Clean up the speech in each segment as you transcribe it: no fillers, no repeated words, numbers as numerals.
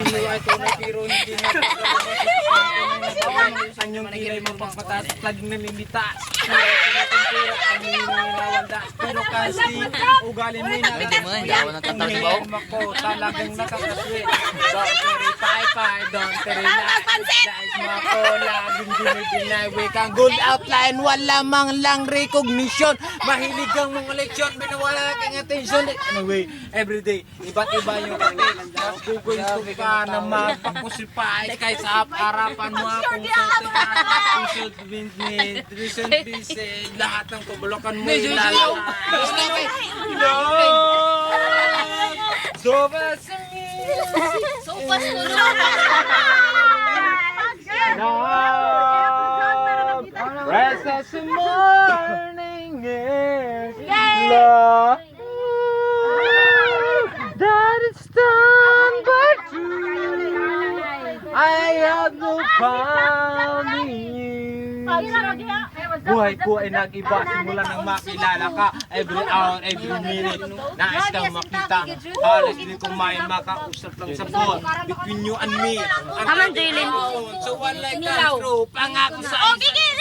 Ay tunay pero hindi na anyong kilay mo pagpataas laging nalilitas. Pero kasi ugali mo na talagang nakakaswit. Don't verify, don't dahil mo ako laging dinidinay. Kang good outline, wala mang lang recognition. Mahilig kang mga leksyon, binawala kang attention. Anyway, everyday, iba't iba yung kapit. Gugusto ka na magpakusipay kaysa harapan mo akong should be said. Lahat ng kabulukan mo ilalala. Sopas mo rest as the morning is love that is done but true. I have no found in you. Buhay ko ay nag-iba simula nang makilala ka. Every hour, every minute, nais kang makita. Halos di ko may makausap lang sa phone. Between you and me. Aman, Jaylin. So one like that, true. Pangako sa Oh, Gigi!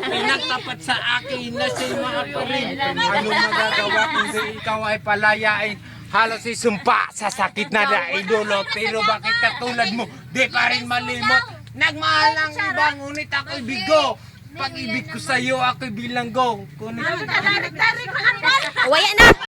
may nagtapat sa akin na siya'y maaparin. Anong magagawa kung ikaw ay palayain? Halos isumpa sa sakit na idolo. Pero bakit katulad mo, di pa rin malimot? Nagmahal ang iba, ngunit ako'y bigo. Pag-ibig ko sa'yo, ako'y bilanggo. Waya na!